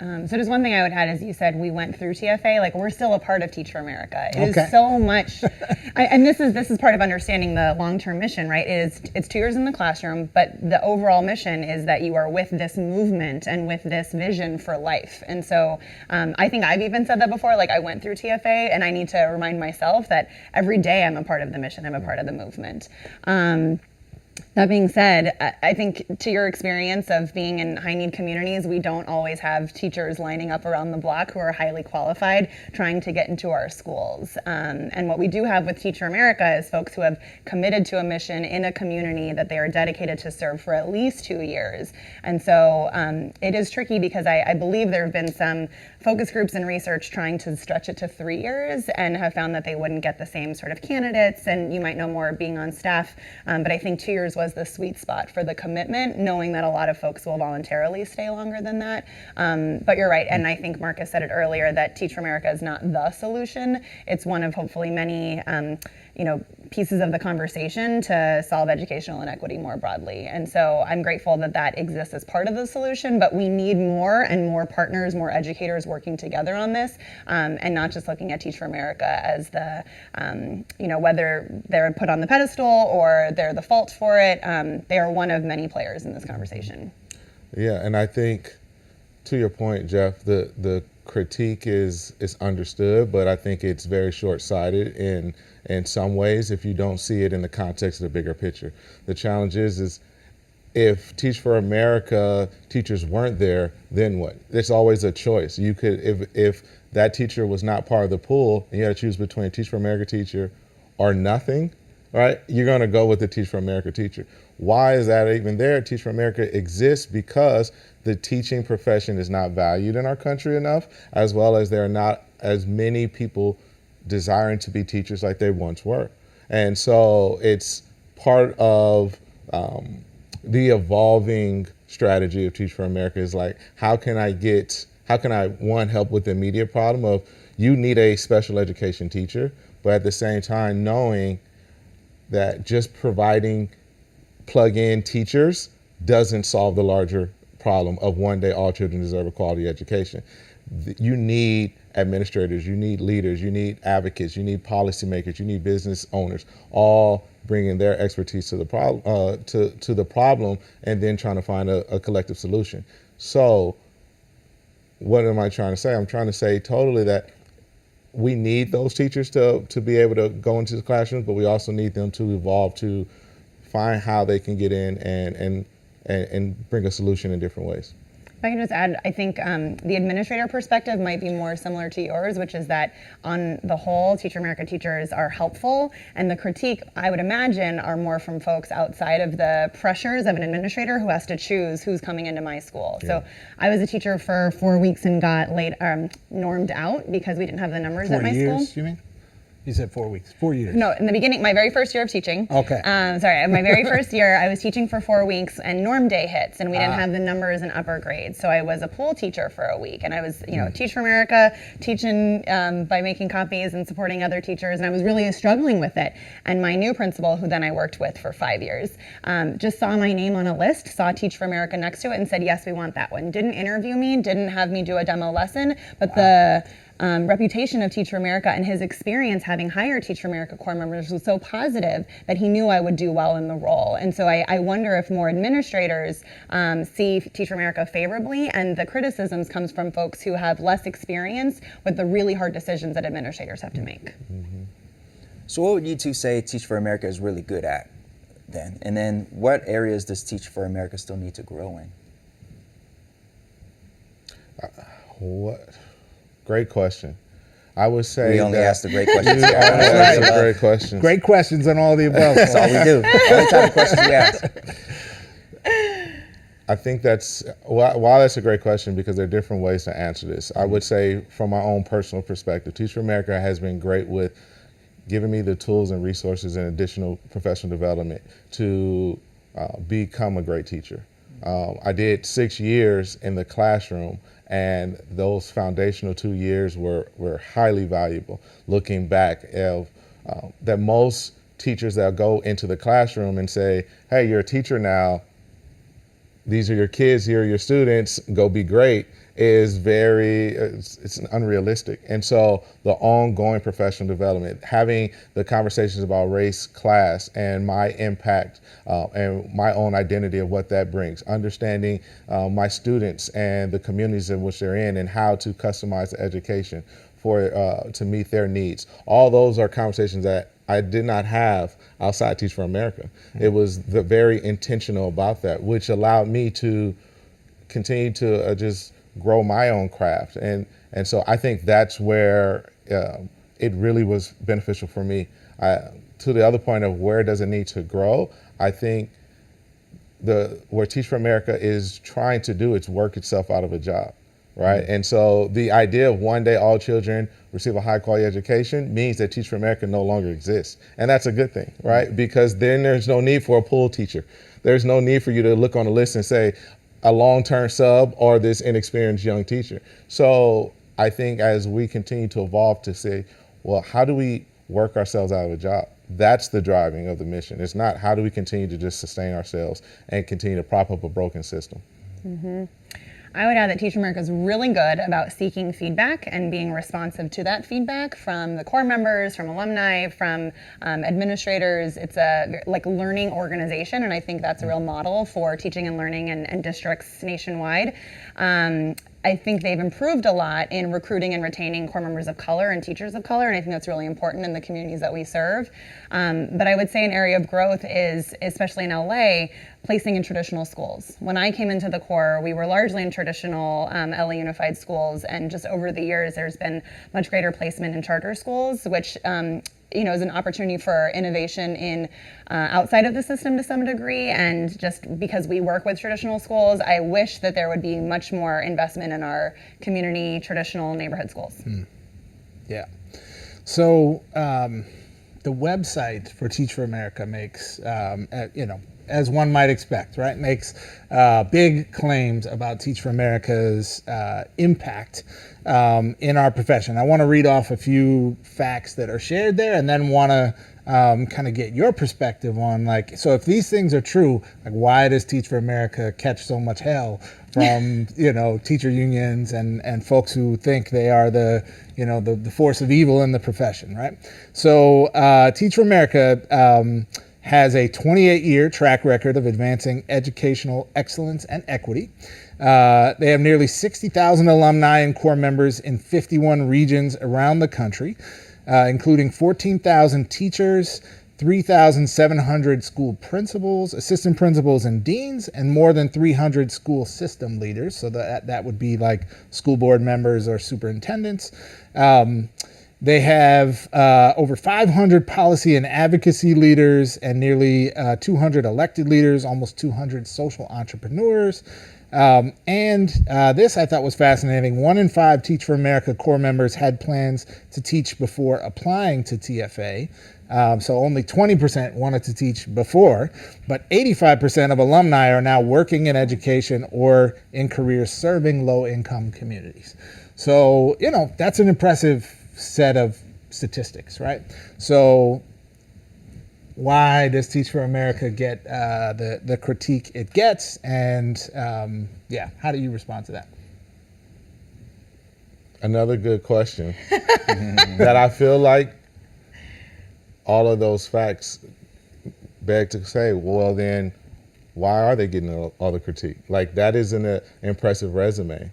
So just one thing I would add is, you said we went through TFA, like, we're still a part of Teach for America. It is so much, and this is part of understanding the long-term mission, right? It's 2 years in the classroom, but the overall mission is that you are with this movement and with this vision for life. And so I think I've even said that before, like, I went through TFA, and I need to remind myself that every day I'm a part of the mission, I'm a part of the movement. That being said, I think to your experience of being in high-need communities, we don't always have teachers lining up around the block who are highly qualified trying to get into our schools. And what we do have with Teach for America is folks who have committed to a mission in a community that they are dedicated to serve for at least 2 years. And so it is tricky because I believe there have been some focus groups and research trying to stretch it to 3 years and have found that they wouldn't get the same sort of candidates, and you might know more being on staff. But I think 2 years was the sweet spot for the commitment, knowing that a lot of folks will voluntarily stay longer than that. But you're right, and I think Marcus said it earlier, that Teach for America is not the solution. It's one of hopefully many pieces of the conversation to solve educational inequity more broadly. And so I'm grateful that that exists as part of the solution, but we need more and more partners, more educators working together on this, and not just looking at Teach for America as the, whether they're put on the pedestal or they're the fault for it. They are one of many players in this conversation. Yeah, and I think, to your point, Jeff, the critique is understood, but I think it's very short-sighted in some ways if you don't see it in the context of the bigger picture. The challenge is if Teach for America teachers weren't there, then what? It's always a choice. You could, if that teacher was not part of the pool and you had to choose between a Teach for America teacher or nothing, right? You're going to go with the Teach for America teacher. Why is that even there? Teach for America exists because the teaching profession is not valued in our country enough, as well as there are not as many people desiring to be teachers like they once were. And so it's part of the evolving strategy of Teach for America is like, how can I help with the immediate problem of you need a special education teacher, but at the same time knowing that just providing plug-in teachers doesn't solve the larger problem of one day all children deserve a quality education. You need administrators, you need leaders, you need advocates, you need policymakers, you need business owners, all bringing their expertise to the problem, and then trying to find a collective solution. So what am I trying to say? I'm trying to say totally that we need those teachers to be able to go into the classrooms, but we also need them to evolve to find how they can get in and bring a solution in different ways. If I can just add, I think the administrator perspective might be more similar to yours, which is that on the whole, Teach for America teachers are helpful, and the critique, I would imagine, are more from folks outside of the pressures of an administrator who has to choose who's coming into my school. Yeah. So I was a teacher for 4 weeks and got normed out because we didn't have the numbers at my school. 4 years, you mean? You said 4 weeks, 4 years. No, in the beginning, my very first year of teaching. Okay. My very first year, I was teaching for 4 weeks, and norm day hits, and we didn't have the numbers in upper grades. So I was a pool teacher for a week, and I was, Teach for America, teaching by making copies and supporting other teachers, and I was really struggling with it. And my new principal, who then I worked with for 5 years, just saw my name on a list, saw Teach for America next to it, and said, yes, we want that one. Didn't interview me, didn't have me do a demo lesson, but the reputation of Teach for America and his experience having hired Teach for America core members was so positive that he knew I would do well in the role. And so I wonder if more administrators see Teach for America favorably, and the criticisms comes from folks who have less experience with the really hard decisions that administrators have to make. Mm-hmm. So what would you two say Teach for America is really good at then? And then what areas does Teach for America still need to grow in? Great question. I would say we only ask the great questions. Great questions. Great questions on all the above. That's all we do. All the type of questions we ask. I think that's, while that's a great question, because there are different ways to answer this. I would say from my own personal perspective, Teach for America has been great with giving me the tools and resources and additional professional development to become a great teacher. I did 6 years in the classroom, and those foundational 2 years were highly valuable. Looking back, that most teachers that go into the classroom and say, hey, you're a teacher now, these are your kids, here are your students, go be great, is it's unrealistic. And so the ongoing professional development, having the conversations about race, class, and my impact and my own identity of what that brings, understanding my students and the communities in which they're in and how to customize the education to meet their needs. All those are conversations that I did not have outside Teach for America. It was very intentional about that, which allowed me to continue to just grow my own craft. And so I think that's where it really was beneficial for me. To the other point of where does it need to grow, I think where Teach for America is trying to do, it's work itself out of a job. Right. And so the idea of one day all children receive a high quality education means that Teach for America no longer exists. And that's a good thing, right? Because then there's no need for a pool teacher. There's no need for you to look on the list and say a long-term sub or this inexperienced young teacher. So I think as we continue to evolve to say, well, how do we work ourselves out of a job? That's the driving of the mission. It's not how do we continue to just sustain ourselves and continue to prop up a broken system. Mm-hmm. I would add that Teach for America is really good about seeking feedback and being responsive to that feedback from the core members, from alumni, from administrators. It's a learning organization, and I think that's a real model for teaching and learning and districts nationwide. I think they've improved a lot in recruiting and retaining core members of color and teachers of color, and I think that's really important in the communities that we serve. But I would say an area of growth is, especially in LA, placing in traditional schools. When I came into the Corps, we were largely in traditional LA Unified schools, and just over the years, there's been much greater placement in charter schools, which is an opportunity for innovation in outside of the system to some degree. And just because we work with traditional schools, I wish that there would be much more investment in our community traditional neighborhood schools. Yeah. So the website for Teach for America makes, as one might expect, right, makes big claims about Teach for America's impact in our profession. I want to read off a few facts that are shared there, and then want to kind of get your perspective on, so if these things are true, why does Teach for America catch so much hell from teacher unions and folks who think they are the force of evil in the profession, right? So Teach for America has a 28-year track record of advancing educational excellence and equity. They have nearly 60,000 alumni and core members in 51 regions around the country, including 14,000 teachers, 3,700 school principals, assistant principals, and deans, and more than 300 school system leaders. So that would be like school board members or superintendents. They have over 500 policy and advocacy leaders and nearly 200 elected leaders, almost 200 social entrepreneurs. And this I thought was fascinating. 1 in 5 Teach for America core members had plans to teach before applying to TFA. So only 20% wanted to teach before, but 85% of alumni are now working in education or in careers serving low-income communities. So, that's an impressive set of statistics, right? So why does Teach for America get the critique it gets? And how do you respond to that? Another good question that I feel like all of those facts beg to say, well, then why are they getting all the critique? That isn't an impressive resume.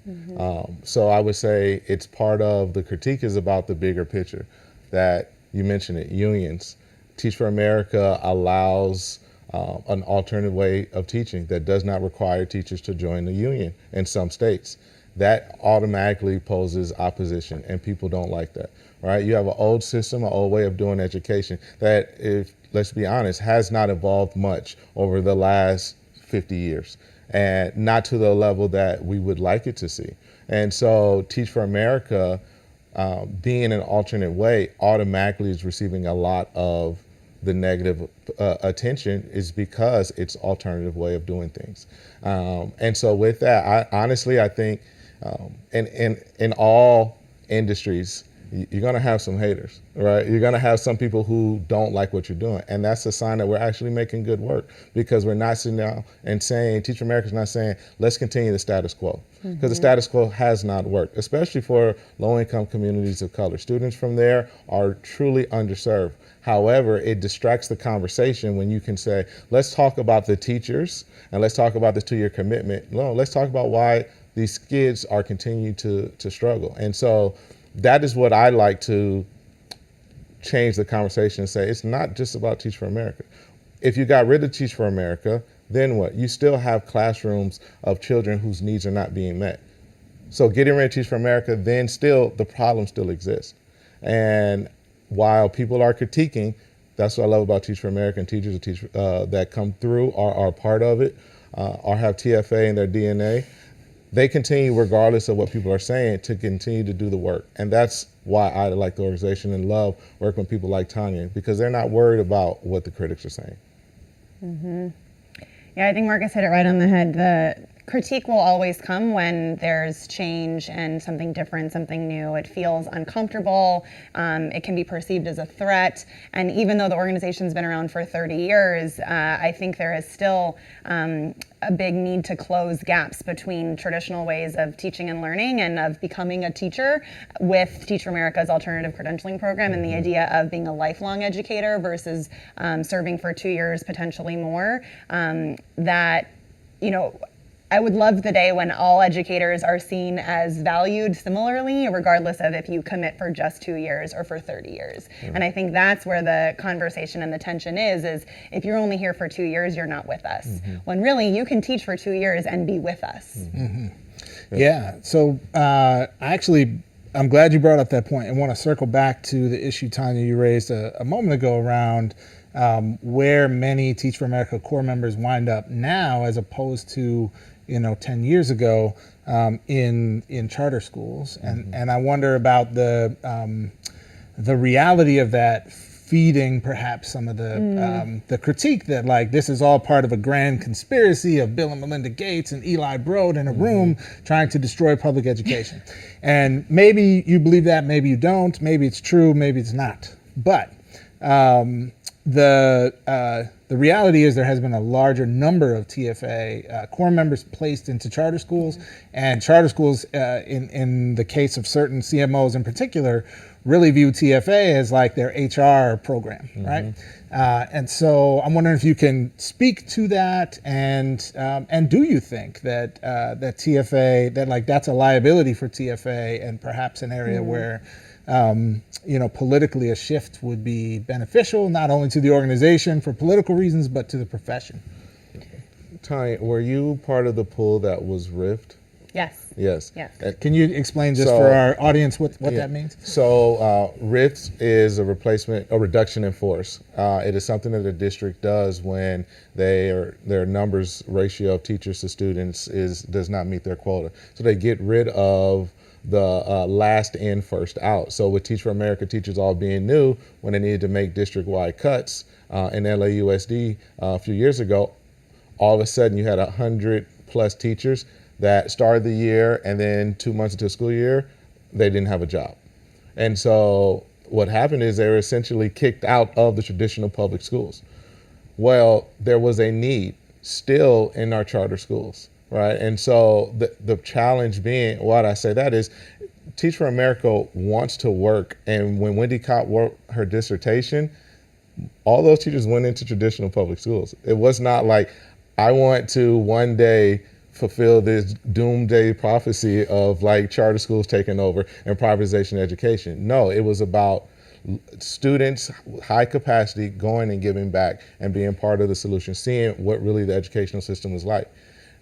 So I would say it's part of the critique is about the bigger picture that you mentioned it, unions. Teach for America allows an alternative way of teaching that does not require teachers to join the union in some states. That automatically poses opposition, and people don't like that, right? You have an old system, an old way of doing education that, let's be honest, has not evolved much over the last 50 years. and not to the level that we would like it to see. And so Teach for America, being an alternate way, automatically is receiving a lot of the negative attention, is because it's alternative way of doing things. And so with that, I think in all industries, you're going to have some haters, right? You're going to have some people who don't like what you're doing. And that's a sign that we're actually making good work, because we're not sitting down and saying, Teach for America is not saying, let's continue the status quo. Because the status quo has not worked, especially for low-income communities of color. Students from there are truly underserved. However, it distracts the conversation when you can say, let's talk about the teachers and let's talk about this 2-year commitment. No, let's talk about why these kids are continuing to struggle. And so that is what I like to change the conversation and say, it's not just about Teach for America. If you got rid of Teach for America, then what? You still have classrooms of children whose needs are not being met. So getting rid of Teach for America, then still the problem still exists. And while people are critiquing, that's what I love about Teach for America, and teachers that come through are part of it, or have TFA in their DNA. They continue, regardless of what people are saying, to continue to do the work. And that's why I like the organization and love working with people like Tanya, because they're not worried about what the critics are saying. Mm-hmm. Yeah, I think Marcus hit it right on the head. The critique will always come when there's change and something different, something new. It feels uncomfortable. It can be perceived as a threat. And even though the organization's been around for 30 years, I think there is still a big need to close gaps between traditional ways of teaching and learning and of becoming a teacher with Teach for America's alternative credentialing program, and the idea of being a lifelong educator versus serving for 2 years, potentially more. I would love the day when all educators are seen as valued similarly, regardless of if you commit for just 2 years or for 30 years. And I think that's where the conversation and the tension is if you're only here for 2 years, you're not with us. When really you can teach for 2 years and be with us. Yeah, so I'm glad you brought up that point, and want to circle back to the issue, Tanya, you raised a moment ago around where many Teach for America core members wind up now, as opposed to 10 years ago in charter schools. And I wonder about the reality of that feeding perhaps some of the critique that, like, this is all part of a grand conspiracy of Bill and Melinda Gates and Eli Broad in a room trying to destroy public education. And maybe you believe that, maybe you don't, maybe it's true, maybe it's not. But the reality is there has been a larger number of TFA core members placed into charter schools, and charter schools, in the case of certain CMOs in particular, really view TFA as like their HR program, right? And so I'm wondering if you can speak to that, and do you think that that TFA, that's a liability for TFA, and perhaps an area where politically a shift would be beneficial, not only to the organization for political reasons, but to the profession? Tanya, were you part of the pool that was riffed? Yes. Yes. Can you explain just for our audience what that means? So RIFT is a reduction in force. It is something that the district does when their numbers ratio of teachers to students does not meet their quota. So they get rid of the last in, first out. So with Teach for America teachers all being new, when they needed to make district-wide cuts in LAUSD a few years ago, all of a sudden you had 100 plus teachers that started the year, and then 2 months into the school year, they didn't have a job. And so what happened is they were essentially kicked out of the traditional public schools. Well, there was a need still in our charter schools, right? And so the challenge being, why I say that is, Teach for America wants to work, and when Wendy Cott wrote her dissertation, all those teachers went into traditional public schools. It was not like, I want to one day fulfill this doomsday prophecy of charter schools taking over and privatization of education. No, it was about students, high capacity, going and giving back and being part of the solution, seeing what really the educational system was like.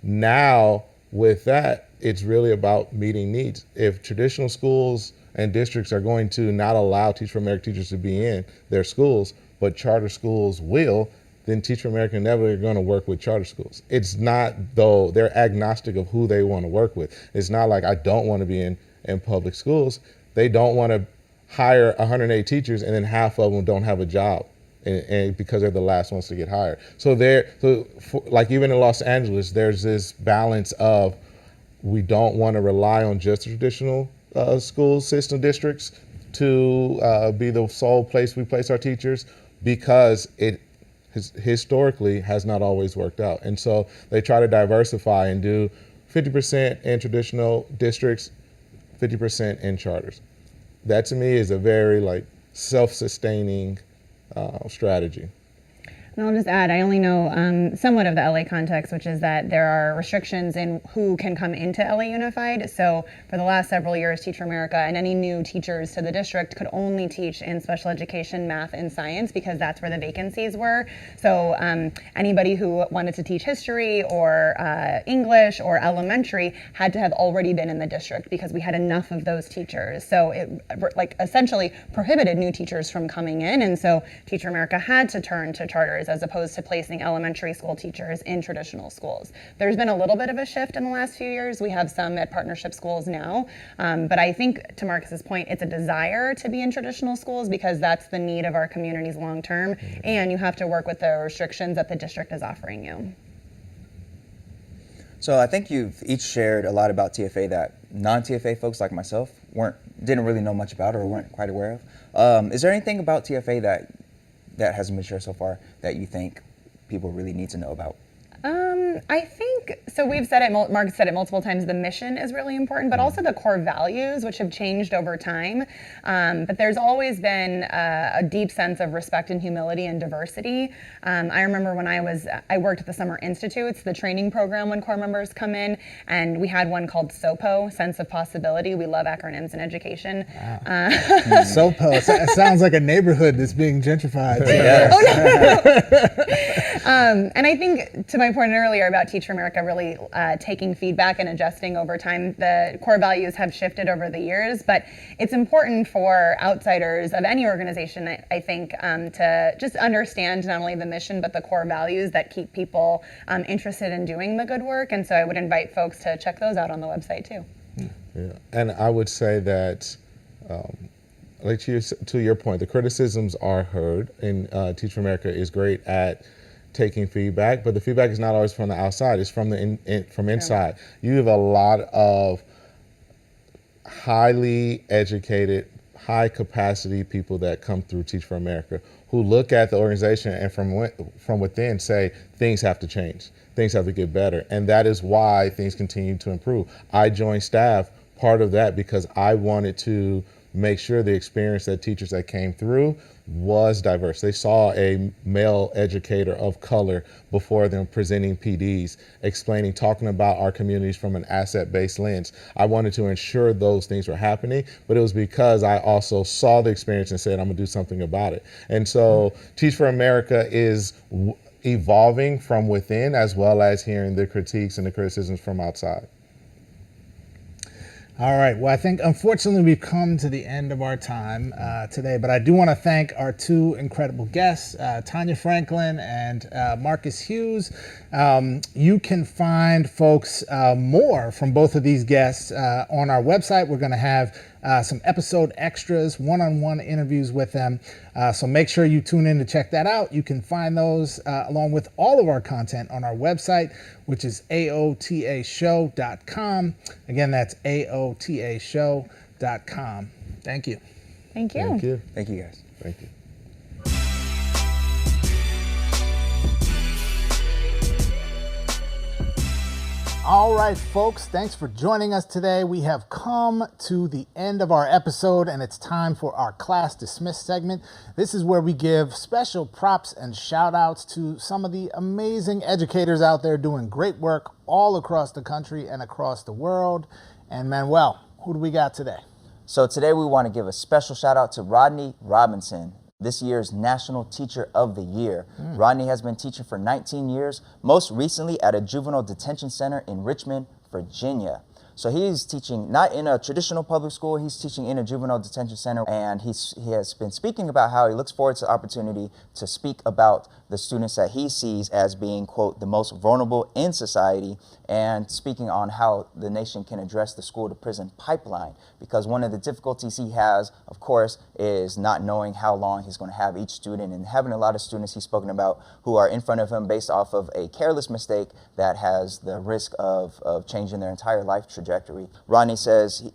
Now, with that, it's really about meeting needs. If traditional schools and districts are going to not allow Teach for America teachers to be in their schools, but charter schools will, then Teach for America never going to work with charter schools. It's not, though, they're agnostic of who they want to work with. It's not like I don't want to be in public schools. They don't want to hire 108 teachers and then half of them don't have a job. And because they're the last ones to get hired. So like even in Los Angeles, there's this balance of we don't want to rely on just traditional school system districts to be the sole place we place our teachers, because it historically has not always worked out. And so they try to diversify and do 50% in traditional districts, 50% in charters. That to me is a very like self-sustaining strategy. And I'll just add, I only know somewhat of the LA context, which is that there are restrictions in who can come into LA Unified. So for the last several years, Teach for America and any new teachers to the district could only teach in special education, math, and science, because that's where the vacancies were. So anybody who wanted to teach history or English or elementary had to have already been in the district, because we had enough of those teachers. So it like essentially prohibited new teachers from coming in. And so Teach for America had to turn to charters as opposed to placing elementary school teachers in traditional schools. There's been a little bit of a shift in the last few years. We have some at partnership schools now, but I think to Marcus's point, it's a desire to be in traditional schools because that's the need of our communities long term, and you have to work with the restrictions that the district is offering you. So I think you've each shared a lot about TFA that non-TFA folks like myself didn't really know much about or weren't quite aware of. Is there anything about TFA that hasn't been shared so far that you think people really need to know about? I think, so we've said it, Mark said it multiple times, the mission is really important, but also the core values, which have changed over time. But there's always been a deep sense of respect and humility and diversity. I remember when I worked at the Summer Institutes, the training program when core members come in, and we had one called SOPO, Sense of Possibility. We love acronyms in education. Wow. SOPO, it sounds like a neighborhood that's being gentrified. Yes. And I think, to my point earlier about Teach for America really taking feedback and adjusting over time, the core values have shifted over the years, but it's important for outsiders of any organization, I think, to just understand not only the mission, but the core values that keep people interested in doing the good work. And so I would invite folks to check those out on the website too. Yeah, and I would say that, like to your point, the criticisms are heard, and Teach for America is great at taking feedback, but the feedback is not always from the outside, it's from from inside. You have a lot of highly educated, high capacity people that come through Teach for America who look at the organization and from within say things have to change, things have to get better, and that is why things continue to improve. I joined staff, part of that because I wanted to make sure the experience that teachers that came through was diverse. They saw a male educator of color before them presenting PDs, talking about our communities from an asset-based lens. I wanted to ensure those things were happening, but it was because I also saw the experience and said, I'm gonna do something about it. And so Teach for America is evolving from within as well as hearing the critiques and the criticisms from outside. All right. Well, I think unfortunately we've come to the end of our time today, but I do want to thank our two incredible guests, Tanya Franklin and Marcus Hughes. You can find folks more from both of these guests on our website. We're going to have some episode extras, one-on-one interviews with them. So make sure you tune in to check that out. You can find those along with all of our content on our website, which is aotashow.com. Again, that's aotashow.com. Thank you. Thank you. Thank you. Thank you, guys. Thank you. All right, folks, thanks for joining us today. We have come to the end of our episode, and it's time for our Class Dismissed segment. This is where we give special props and shout outs to some of the amazing educators out there doing great work all across the country and across the world. And Manuel, who do we got today? So today we want to give a special shout out to Rodney Robinson, this year's National Teacher of the Year. Rodney has been teaching for 19 years, most recently at a juvenile detention center in Richmond, Virginia. So he's teaching not in a traditional public school, he's teaching in a juvenile detention center, and he has been speaking about how he looks forward to the opportunity to speak about the students that he sees as being, quote, the most vulnerable in society, and speaking on how the nation can address the school to prison pipeline, because one of the difficulties he has, of course, is not knowing how long he's going to have each student, and having a lot of students he's spoken about who are in front of him based off of a careless mistake that has the risk of changing their entire life trajectory. Rodney says,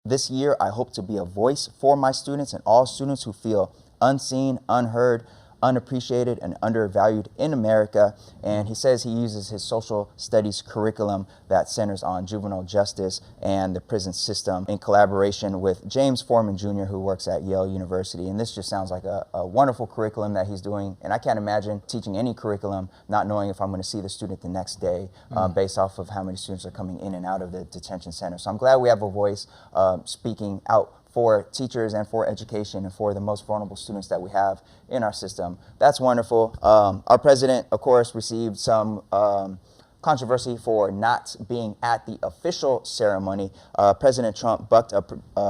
this year I hope to be a voice for my students and all students who feel unseen, unheard, unappreciated, and undervalued in America. And he says he uses his social studies curriculum that centers on juvenile justice and the prison system in collaboration with James Foreman Jr., who works at Yale University. And this just sounds like a wonderful curriculum that he's doing. And I can't imagine teaching any curriculum not knowing if I'm going to see the student the next day based off of how many students are coming in and out of the detention center. So I'm glad we have a voice speaking out for teachers and for education and for the most vulnerable students that we have in our system. That's wonderful. Our president, of course, received some controversy for not being at the official ceremony. President Trump bucked a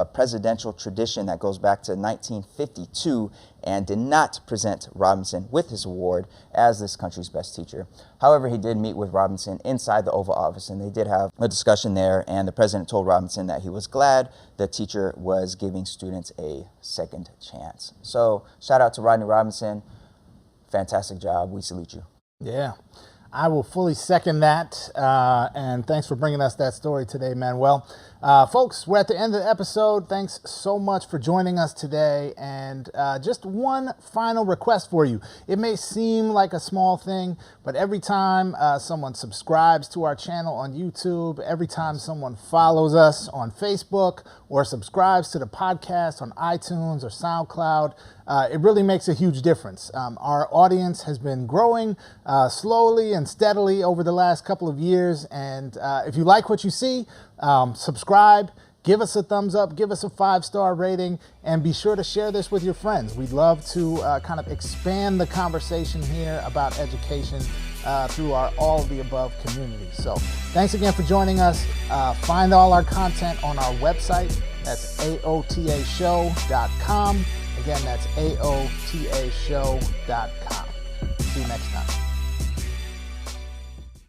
presidential tradition that goes back to 1952 and did not present Robinson with his award as this country's best teacher. However, he did meet with Robinson inside the Oval Office, and they did have a discussion there, and the president told Robinson that he was glad the teacher was giving students a second chance. So shout out to Rodney Robinson. Fantastic job. We salute you. Yeah. I will fully second that, and thanks for bringing us that story today, Manuel. Folks, we're at the end of the episode. Thanks so much for joining us today, and just one final request for you. It may seem like a small thing, but every time someone subscribes to our channel on YouTube, every time someone follows us on Facebook or subscribes to the podcast on iTunes or SoundCloud, it really makes a huge difference. Our audience has been growing slowly and steadily over the last couple of years. And if you like what you see, subscribe, give us a thumbs up, give us a 5-star rating, and be sure to share this with your friends. We'd love to kind of expand the conversation here about education through our all of the above community. So thanks again for joining us. Find all our content on our website. That's aotashow.com. Again, that's aotashow.com. See you next time.